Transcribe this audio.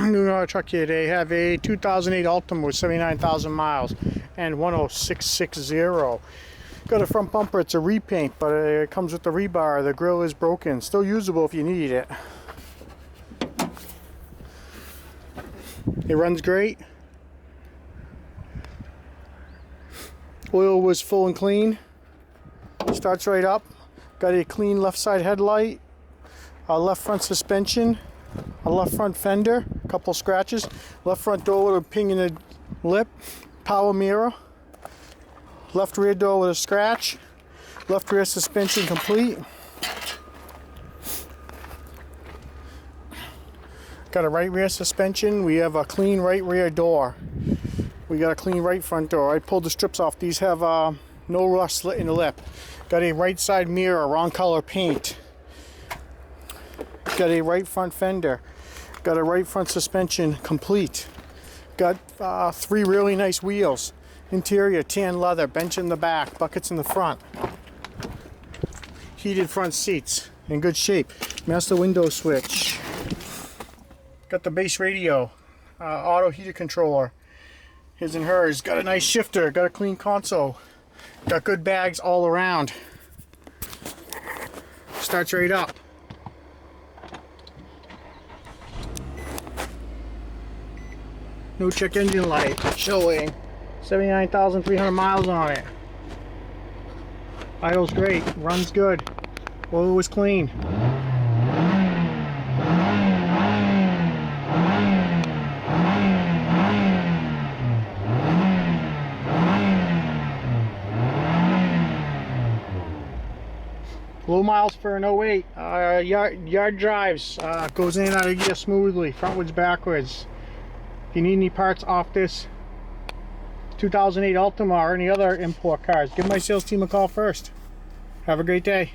New truck here. They have a 2008 Altima with 79,000 miles and N10660. Got a front bumper. It's a repaint, but it comes with the rebar. The grille is broken. Still usable if you need it. It runs great. Oil was full and clean. Starts right up. Got a clean left side headlight, a left front suspension, a left front fender, a couple scratches, left front door with a ping in the lip, power mirror, left rear door with a scratch, left rear suspension complete. Got a right rear suspension. We have a clean right rear door. We got a clean right front door. I pulled the strips off. These have no rust slit in the lip. Got a right side mirror, wrong color paint. Got a right front fender. Got a right front suspension complete. Got 3 really nice wheels. Interior tan leather, bench in the back, buckets in the front. Heated front seats, in good shape. Master window switch. Got the base radio, auto heater controller. His and hers. Got a nice shifter. Got a clean console. Got good bags all around. Starts right up. No check engine light. Showing 79,300 miles on it. Idle's great. Runs good. Oil was clean. Low miles for an 08. Yard drives. Goes in and out of gear smoothly. Frontwards, backwards. If you need any parts off this 2008 Altima or any other import cars, give my sales team a call first. Have a great day.